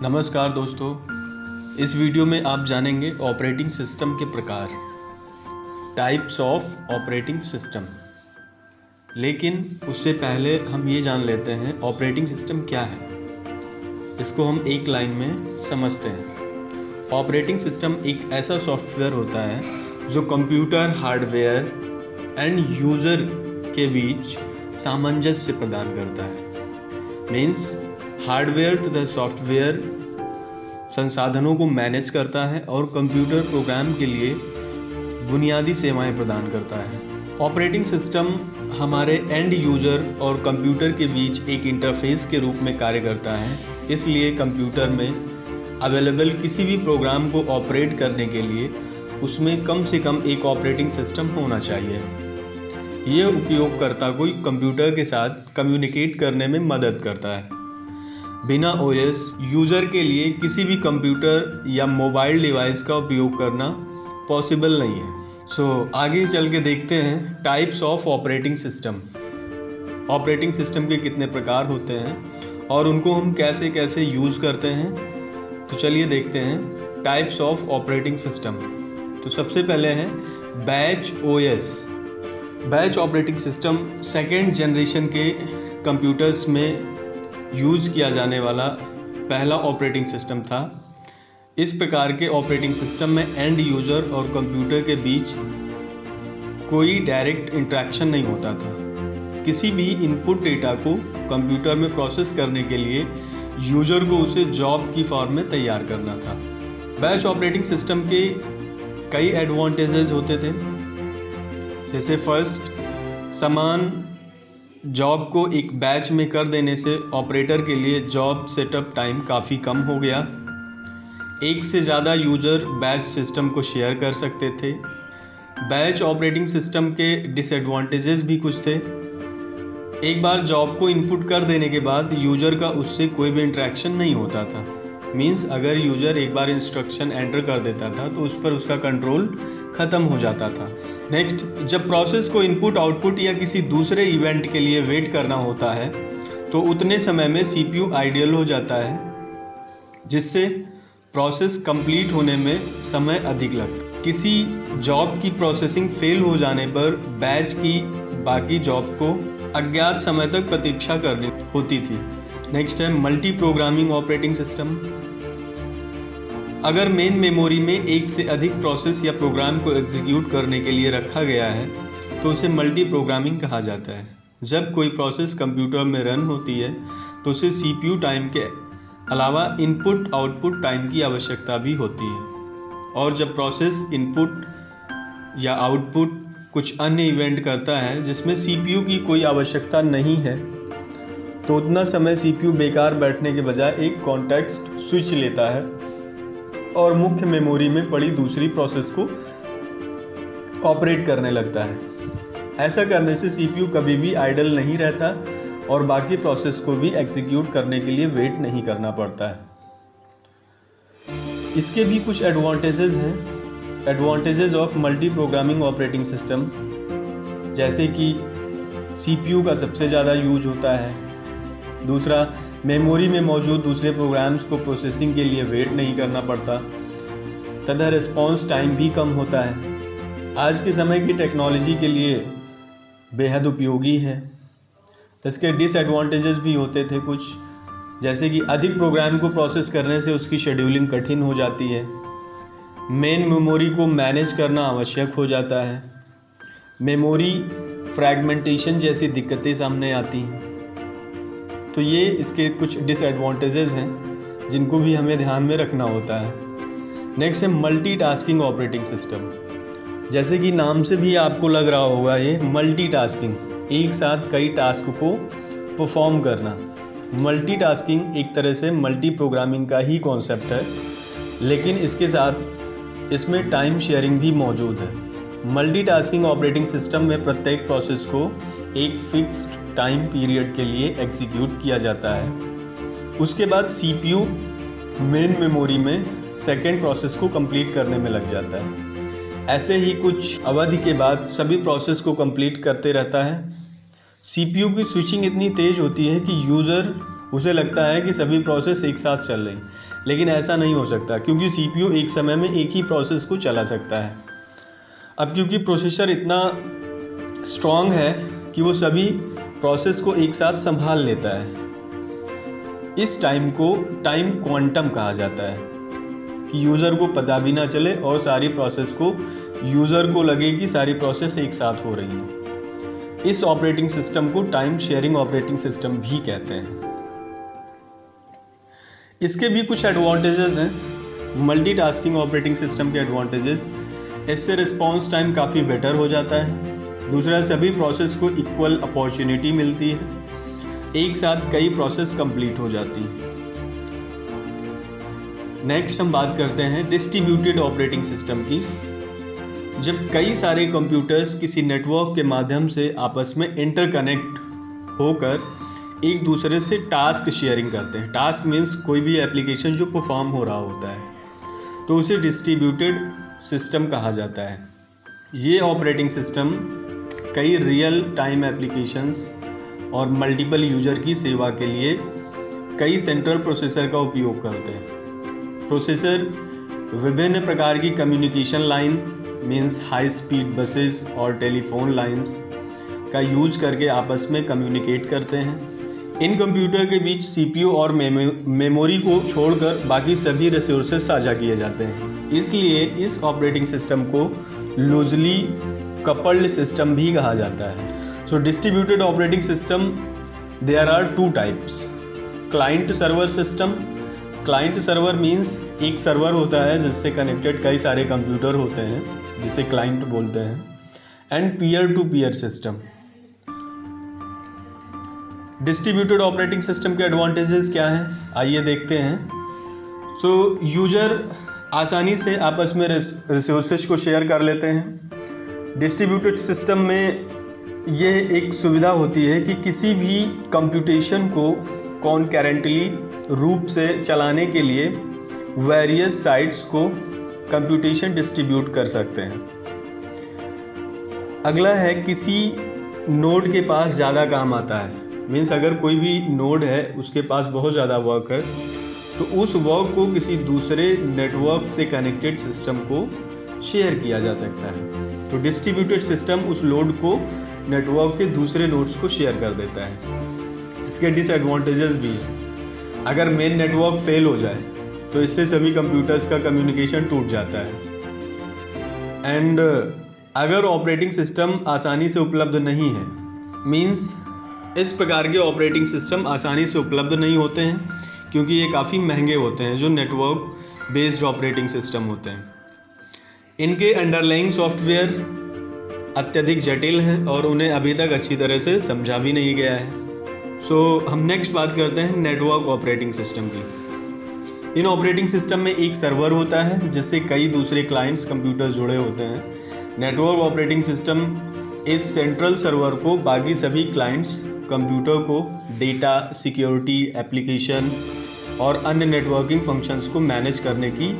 नमस्कार दोस्तों, इस वीडियो में आप जानेंगे ऑपरेटिंग सिस्टम के प्रकार, टाइप्स ऑफ ऑपरेटिंग सिस्टम। लेकिन उससे पहले हम ये जान लेते हैं ऑपरेटिंग सिस्टम क्या है। इसको हम एक लाइन में समझते हैं। ऑपरेटिंग सिस्टम एक ऐसा सॉफ्टवेयर होता है जो कंप्यूटर हार्डवेयर एंड यूज़र के बीच सामंजस्य प्रदान करता है। मीन्स हार्डवेयर तथा सॉफ्टवेयर संसाधनों को मैनेज करता है और कंप्यूटर प्रोग्राम के लिए बुनियादी सेवाएं प्रदान करता है। ऑपरेटिंग सिस्टम हमारे एंड यूज़र और कंप्यूटर के बीच एक इंटरफेस के रूप में कार्य करता है। इसलिए कंप्यूटर में अवेलेबल किसी भी प्रोग्राम को ऑपरेट करने के लिए उसमें कम से कम एक ऑपरेटिंग सिस्टम होना चाहिए। यह उपयोगकर्ता को कंप्यूटर के साथ कम्युनिकेट करने में मदद करता है। बिना ओएस यूज़र के लिए किसी भी कंप्यूटर या मोबाइल डिवाइस का उपयोग करना पॉसिबल नहीं है। आगे चल के देखते हैं types of operating system. Operating system के कितने प्रकार होते हैं और उनको हम कैसे कैसे यूज़ करते हैं। तो चलिए देखते हैं टाइप्स ऑफ ऑपरेटिंग सिस्टम। तो सबसे पहले है batch OS. Batch operating system second generation के कंप्यूटर्स में यूज़ किया जाने वाला पहला ऑपरेटिंग सिस्टम था। इस प्रकार के ऑपरेटिंग सिस्टम में एंड यूज़र और कंप्यूटर के बीच कोई डायरेक्ट इंटरेक्शन नहीं होता था। किसी भी इनपुट डेटा को कंप्यूटर में प्रोसेस करने के लिए यूज़र को उसे जॉब की फॉर्म में तैयार करना था। बैच ऑपरेटिंग सिस्टम के कई एडवांटेजेस होते थे। जैसे फर्स्ट, समान जॉब को एक बैच में कर देने से ऑपरेटर के लिए जॉब सेटअप टाइम काफ़ी कम हो गया। एक से ज़्यादा यूज़र बैच सिस्टम को शेयर कर सकते थे। बैच ऑपरेटिंग सिस्टम के डिसएडवांटेजेस भी कुछ थे। एक बार जॉब को इनपुट कर देने के बाद यूज़र का उससे कोई भी इंटरेक्शन नहीं होता था। मीन्स अगर यूज़र एक बार इंस्ट्रक्शन एंटर कर देता था तो उस पर उसका कंट्रोल ख़त्म हो जाता था। नेक्स्ट, जब प्रोसेस को इनपुट आउटपुट या किसी दूसरे इवेंट के लिए वेट करना होता है तो उतने समय में सीपीयू आइडियल हो जाता है, जिससे प्रोसेस कंप्लीट होने में समय अधिक लगता। किसी जॉब की प्रोसेसिंग फेल हो जाने पर बैच की बाकी जॉब को अज्ञात समय तक प्रतीक्षा करनी होती थी। नेक्स्ट है मल्टी प्रोग्रामिंग ऑपरेटिंग सिस्टम। अगर मेन मेमोरी में एक से अधिक प्रोसेस या प्रोग्राम को एग्जीक्यूट करने के लिए रखा गया है तो उसे मल्टी प्रोग्रामिंग कहा जाता है। जब कोई प्रोसेस कंप्यूटर में रन होती है तो उसे सीपीयू टाइम के अलावा इनपुट आउटपुट टाइम की आवश्यकता भी होती है। और जब प्रोसेस इनपुट या आउटपुट कुछ अन्य इवेंट करता है जिसमें सीपीयू की कोई आवश्यकता नहीं है तो उतना समय सीपीयू बेकार बैठने के बजाय एक कॉन्टेक्स्ट स्विच लेता है और मुख्य मेमोरी में पड़ी दूसरी प्रोसेस को ऑपरेट करने लगता है। ऐसा करने से सीपीयू कभी भी आइडल नहीं रहता और बाकी प्रोसेस को भी एग्जीक्यूट करने के लिए वेट नहीं करना पड़ता है। इसके भी कुछ एडवांटेजेस हैं। Advantages of multi programming operating system, जैसे कि सीपीयू का सबसे ज़्यादा यूज होता है। दूसरा, मेमोरी में मौजूद दूसरे प्रोग्राम्स को प्रोसेसिंग के लिए वेट नहीं करना पड़ता तथा रिस्पॉन्स टाइम भी कम होता है। आज के समय की टेक्नोलॉजी के लिए बेहद उपयोगी है। इसके डिसएडवांटेजेस भी होते थे कुछ, जैसे कि अधिक प्रोग्राम को प्रोसेस करने से उसकी शेड्यूलिंग कठिन हो जाती है। मेन मेमोरी को मैनेज करना आवश्यक हो जाता है। मेमोरी फ्रैगमेंटेशन जैसी दिक्कतें सामने आती हैं। तो ये इसके कुछ डिसएडवांटेजेस हैं जिनको भी हमें ध्यान में रखना होता है। नेक्स्ट है मल्टीटास्किंग ऑपरेटिंग सिस्टम। जैसे कि नाम से भी आपको लग रहा होगा, ये मल्टीटास्किंग, एक साथ कई टास्क को परफॉर्म करना। मल्टीटास्किंग एक तरह से मल्टी प्रोग्रामिंग का ही कॉन्सेप्ट है, लेकिन इसके साथ इसमें टाइम शेयरिंग भी मौजूद है। मल्टीटास्किंग ऑपरेटिंग सिस्टम में प्रत्येक प्रोसेस को एक फिक्स्ड टाइम पीरियड के लिए एग्जीक्यूट किया जाता है। उसके बाद सीपीयू मेन मेमोरी में सेकेंड प्रोसेस को कंप्लीट करने में लग जाता है। ऐसे ही कुछ अवधि के बाद सभी प्रोसेस को कंप्लीट करते रहता है। सीपीयू की स्विचिंग इतनी तेज़ होती है कि यूज़र उसे लगता है कि सभी प्रोसेस एक साथ चल रही, लेकिन ऐसा नहीं हो सकता क्योंकि CPU एक समय में एक ही प्रोसेस को चला सकता है। अब क्योंकि प्रोसेसर इतना स्ट्रॉन्ग है कि वो सभी प्रोसेस को एक साथ संभाल लेता है, इस टाइम को टाइम क्वांटम कहा जाता है कि यूज़र को पता भी ना चले और सारी प्रोसेस को यूज़र को लगे कि सारी प्रोसेस एक साथ हो रही हैं। इस ऑपरेटिंग सिस्टम को टाइम शेयरिंग ऑपरेटिंग सिस्टम भी कहते हैं। इसके भी कुछ एडवांटेजेस हैं। मल्टीटास्किंग ऑपरेटिंग सिस्टम के एडवांटेजेस, इससे रिस्पॉन्स टाइम काफ़ी बेटर हो जाता है। दूसरा, सभी प्रोसेस को इक्वल अपॉर्चुनिटी मिलती है, एक साथ कई प्रोसेस कंप्लीट हो जाती है। नेक्स्ट हम बात करते हैं डिस्ट्रीब्यूटेड ऑपरेटिंग सिस्टम की। जब कई सारे कंप्यूटर्स किसी नेटवर्क के माध्यम से आपस में इंटरकनेक्ट होकर एक दूसरे से टास्क शेयरिंग करते हैं। टास्क मीन्स कोई भी एप्लीकेशन जो परफॉर्म हो रहा होता है, तो उसे डिस्ट्रीब्यूटेड सिस्टम कहा जाता है। ये ऑपरेटिंग सिस्टम कई रियल टाइम एप्लीकेशंस और मल्टीपल यूजर की सेवा के लिए कई सेंट्रल प्रोसेसर का उपयोग करते हैं। प्रोसेसर विभिन्न प्रकार की communication line means high speed buses और टेलीफोन लाइंस का यूज करके आपस में कम्युनिकेट करते हैं। इन कंप्यूटर के बीच CPU और मेमोरी को छोड़कर बाकी सभी रिसोर्सेज साझा किए जाते हैं। इसलिए इस ऑपरेटिंग सिस्टम को लूजली कपल्ड सिस्टम भी कहा जाता है। So distributed operating system, there are 2 types. Client server system, client server means एक सर्वर होता है जिससे कनेक्टेड कई सारे कंप्यूटर होते हैं, जिसे क्लाइंट बोलते हैं। And peer to peer system. Distributed operating system के एडवांटेजेस क्या हैं, आइए देखते हैं। सो यूजर आसानी से आपस में रिसोर्सेज को शेयर कर लेते हैं। डिस्ट्रीब्यूटेड सिस्टम में ये एक सुविधा होती है कि किसी भी कंप्यूटेशन को कॉन्करेंटली रूप से चलाने के लिए वेरियस साइट्स को कंप्यूटेशन डिस्ट्रीब्यूट कर सकते हैं। अगला है किसी नोड के पास ज़्यादा काम आता है, मीन्स अगर कोई भी नोड है उसके पास बहुत ज़्यादा वर्क है तो उस वर्क को किसी दूसरे नेटवर्क से कनेक्टेड सिस्टम को शेयर किया जा सकता है। तो डिस्ट्रीब्यूटेड सिस्टम उस लोड को नेटवर्क के दूसरे नोड्स को शेयर कर देता है। इसके डिसएडवांटेजेस भी हैं। अगर मेन नेटवर्क फेल हो जाए तो इससे सभी कंप्यूटर्स का कम्युनिकेशन टूट जाता है। एंड अगर ऑपरेटिंग सिस्टम आसानी से उपलब्ध नहीं है, मीन्स इस प्रकार के ऑपरेटिंग सिस्टम आसानी से उपलब्ध नहीं होते हैं क्योंकि ये काफ़ी महंगे होते हैं, जो नेटवर्क बेस्ड ऑपरेटिंग सिस्टम होते हैं। इनके अंडरलाइंग सॉफ्टवेयर अत्यधिक जटिल हैं और उन्हें अभी तक अच्छी तरह से समझा भी नहीं गया है। सो हम नेक्स्ट बात करते हैं नेटवर्क ऑपरेटिंग सिस्टम की। इन ऑपरेटिंग सिस्टम में एक सर्वर होता है जिससे कई दूसरे क्लाइंट्स कंप्यूटर जुड़े होते हैं। नेटवर्क ऑपरेटिंग सिस्टम इस सेंट्रल सर्वर को बाकी सभी क्लाइंट्स कंप्यूटर को डेटा, सिक्योरिटी, एप्लीकेशन और अन्य नेटवर्किंग फंक्शंस को मैनेज करने की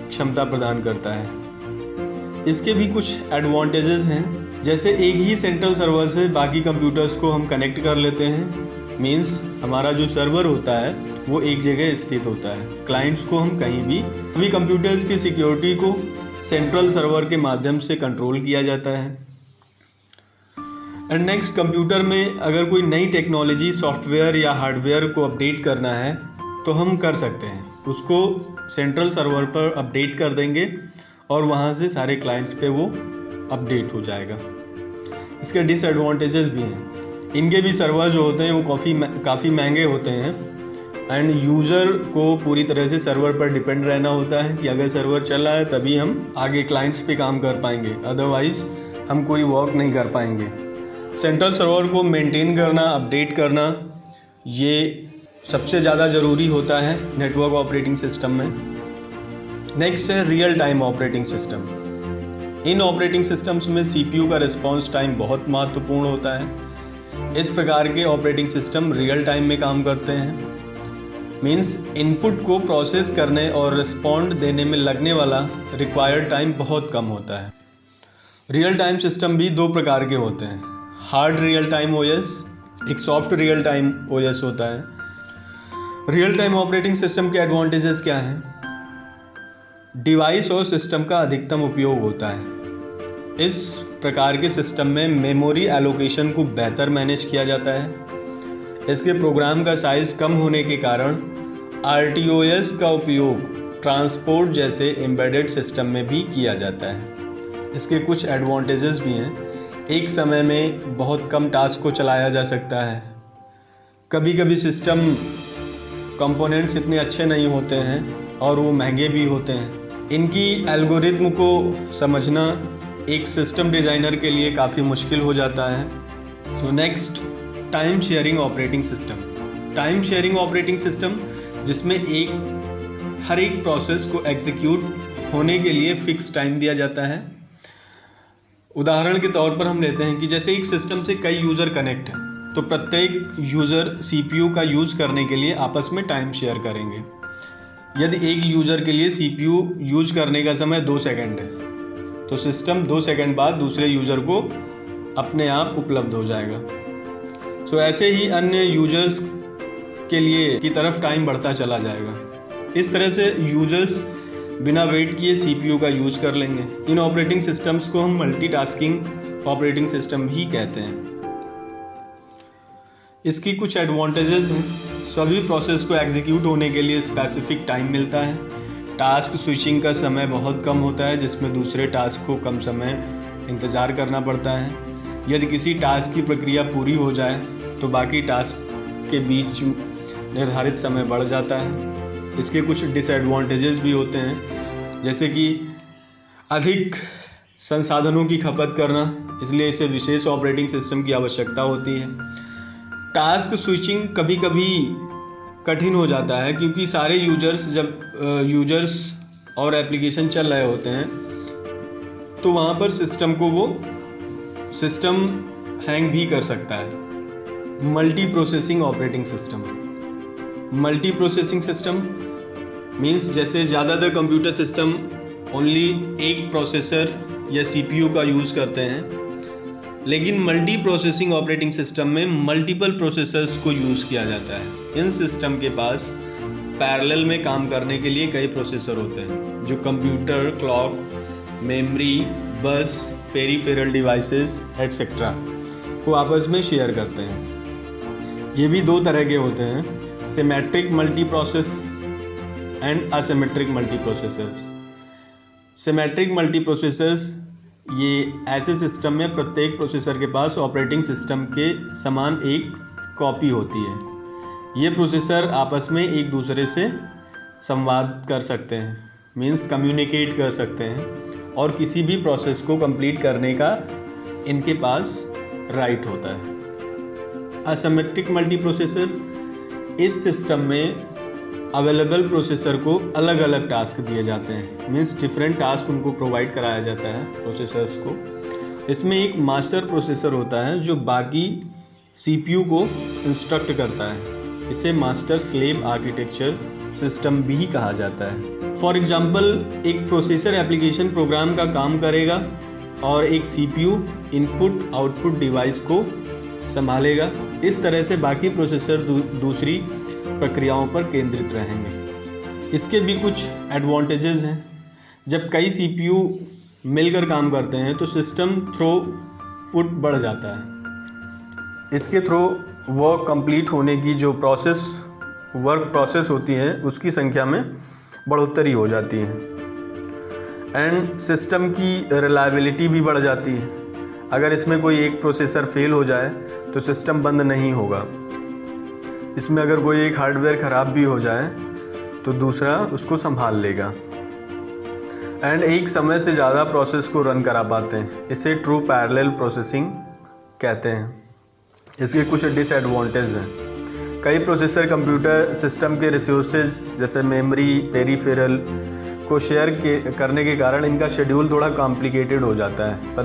क्षमता प्रदान करता है। इसके भी कुछ एडवांटेजेस हैं, जैसे एक ही सेंट्रल सर्वर से बाकी कंप्यूटर्स को हम कनेक्ट कर लेते हैं। मीन्स हमारा जो सर्वर होता है वो एक जगह स्थित होता है, क्लाइंट्स को हम कहीं भी सभी कंप्यूटर्स की सिक्योरिटी को सेंट्रल सर्वर के माध्यम से कंट्रोल किया जाता है। एंड नेक्स्ट, कंप्यूटर में अगर कोई नई टेक्नोलॉजी, सॉफ्टवेयर या हार्डवेयर को अपडेट करना है तो हम कर सकते हैं, उसको सेंट्रल सर्वर पर अपडेट कर देंगे और वहाँ से सारे क्लाइंट्स पे वो अपडेट हो जाएगा। इसके डिसएडवांटेजेस भी हैं। इनके भी सर्वर जो होते हैं वो काफ़ी महंगे होते हैं एंड यूज़र को पूरी तरह से सर्वर पर डिपेंड रहना होता है कि अगर सर्वर चल रहा है तभी हम आगे क्लाइंट्स पे काम कर पाएंगे, अदरवाइज़ हम कोई वर्क नहीं कर पाएंगे। सेंट्रल सर्वर को मेंटेन करना, अपडेट करना, ये सबसे ज़्यादा ज़रूरी होता है नेटवर्क ऑपरेटिंग सिस्टम में। नेक्स्ट है रियल टाइम ऑपरेटिंग सिस्टम। इन ऑपरेटिंग सिस्टम्स में CPU का रिस्पॉन्स टाइम बहुत महत्वपूर्ण होता है। इस प्रकार के ऑपरेटिंग सिस्टम रियल टाइम में काम करते हैं, मीन्स इनपुट को प्रोसेस करने और रिस्पॉन्ड देने में लगने वाला रिक्वायर्ड टाइम बहुत कम होता है। रियल टाइम सिस्टम भी 2 प्रकार के होते हैं, हार्ड रियल टाइम OS, एक सॉफ्ट रियल टाइम OS होता है। रियल टाइम ऑपरेटिंग सिस्टम के एडवांटेजेस क्या हैं? डिवाइस और सिस्टम का अधिकतम उपयोग होता है। इस प्रकार के सिस्टम में मेमोरी एलोकेशन को बेहतर मैनेज किया जाता है। इसके प्रोग्राम का साइज़ कम होने के कारण RTOS का उपयोग ट्रांसपोर्ट जैसे एम्बेडेड सिस्टम में भी किया जाता है। इसके कुछ एडवांटेजेस भी हैं। एक समय में बहुत कम टास्क को चलाया जा सकता है। कभी कभी सिस्टम कंपोनेंट्स इतने अच्छे नहीं होते हैं और वो महंगे भी होते हैं। इनकी एल्गोरिथम को समझना एक सिस्टम डिज़ाइनर के लिए काफ़ी मुश्किल हो जाता है। So next, time sharing operating system. Time sharing operating system जिसमें हर एक प्रोसेस को एग्जीक्यूट होने के लिए फिक्स टाइम दिया जाता है। उदाहरण के तौर पर हम लेते हैं कि जैसे एक सिस्टम से कई यूज़र कनेक्ट हैं तो प्रत्येक यूज़र CPU का यूज़ करने के लिए आपस में टाइम शेयर करेंगे। यदि एक यूज़र के लिए CPU यूज़ करने का समय 2 सेकंड है तो सिस्टम 2 सेकंड बाद दूसरे यूज़र को अपने आप उपलब्ध हो जाएगा। सो ऐसे ही अन्य यूजर्स के लिए की तरफ टाइम बढ़ता चला जाएगा। इस तरह से यूजर्स बिना वेट किए CPU का यूज़ कर लेंगे। इन ऑपरेटिंग सिस्टम्स को हम मल्टीटास्किंग ऑपरेटिंग सिस्टम भी कहते हैं। इसकी कुछ एडवांटेजेस हैं। सभी प्रोसेस को एग्जीक्यूट होने के लिए स्पेसिफिक टाइम मिलता है। टास्क स्विचिंग का समय बहुत कम होता है जिसमें दूसरे टास्क को कम समय इंतज़ार करना पड़ता है। यदि किसी टास्क की प्रक्रिया पूरी हो जाए तो बाकी टास्क के बीच निर्धारित समय बढ़ जाता है। इसके कुछ डिसएडवांटेजेस भी होते हैं, जैसे कि अधिक संसाधनों की खपत करना, इसलिए इसे विशेष ऑपरेटिंग सिस्टम की आवश्यकता होती है। टास्क स्विचिंग कभी कभी कठिन हो जाता है क्योंकि सारे यूजर्स और एप्लीकेशन चल रहे होते हैं तो वहाँ पर सिस्टम हैंग भी कर सकता है। Multi processing operating system. Multi processing system means जैसे ज़्यादातर कंप्यूटर सिस्टम ओनली एक प्रोसेसर या CPU का यूज़ करते हैं, लेकिन मल्टी प्रोसेसिंग ऑपरेटिंग सिस्टम में मल्टीपल प्रोसेसर्स को यूज़ किया जाता है। इन सिस्टम के पास पैरेलल में काम करने के लिए कई प्रोसेसर होते हैं जो कंप्यूटर, क्लॉक, मेमोरी, बस, पेरिफेरल डिवाइसेस एटसेट्रा को आपस में शेयर करते हैं। ये भी 2 तरह के होते हैं, symmetric मल्टीप्रोसेस and asymmetric multiprocessors. Symmetric multiprocessors ये ऐसे सिस्टम में प्रत्येक प्रोसेसर के पास ऑपरेटिंग सिस्टम के समान एक कॉपी होती है। ये प्रोसेसर आपस में एक दूसरे से संवाद कर सकते हैं, मीन्स कम्युनिकेट कर सकते हैं और किसी भी प्रोसेस को कंप्लीट करने का इनके पास राइट होता है। असिमेट्रिक मल्टीप्रोसेसर, इस सिस्टम में अवेलेबल प्रोसेसर को अलग अलग टास्क दिए जाते हैं, मीन्स डिफरेंट टास्क उनको प्रोवाइड कराया जाता है प्रोसेसर्स को। इसमें एक मास्टर प्रोसेसर होता है जो बाकी CPU को इंस्ट्रक्ट करता है। इसे मास्टर स्लेव आर्किटेक्चर सिस्टम भी कहा जाता है। फॉर एग्जांपल, एक प्रोसेसर एप्लीकेशन प्रोग्राम का काम करेगा और एक CPU इनपुट आउटपुट डिवाइस को संभालेगा। इस तरह से बाकी प्रोसेसर दूसरी प्रक्रियाओं पर केंद्रित रहेंगे। इसके भी कुछ एडवांटेजेस हैं। जब कई CPU मिलकर काम करते हैं तो सिस्टम थ्रूपुट बढ़ जाता है। इसके थ्रू वर्क कंप्लीट होने की जो वर्क प्रोसेस होती है उसकी संख्या में बढ़ोतरी हो जाती है एंड सिस्टम की रिलायबिलिटी भी बढ़ जाती है। अगर इसमें कोई एक प्रोसेसर फेल हो जाए तो सिस्टम बंद नहीं होगा। इसमें अगर कोई एक हार्डवेयर ख़राब भी हो जाए तो दूसरा उसको संभाल लेगा एंड एक समय से ज़्यादा प्रोसेस को रन करा पाते हैं। इसे ट्रू पैरेलल प्रोसेसिंग कहते हैं। इसके कुछ डिसएडवांटेज हैं। कई प्रोसेसर कंप्यूटर सिस्टम के रिसोर्सेज जैसे मेमोरी, पेरिफेरल को शेयर करने के कारण इनका शेड्यूल थोड़ा कॉम्प्लिकेटेड हो जाता है।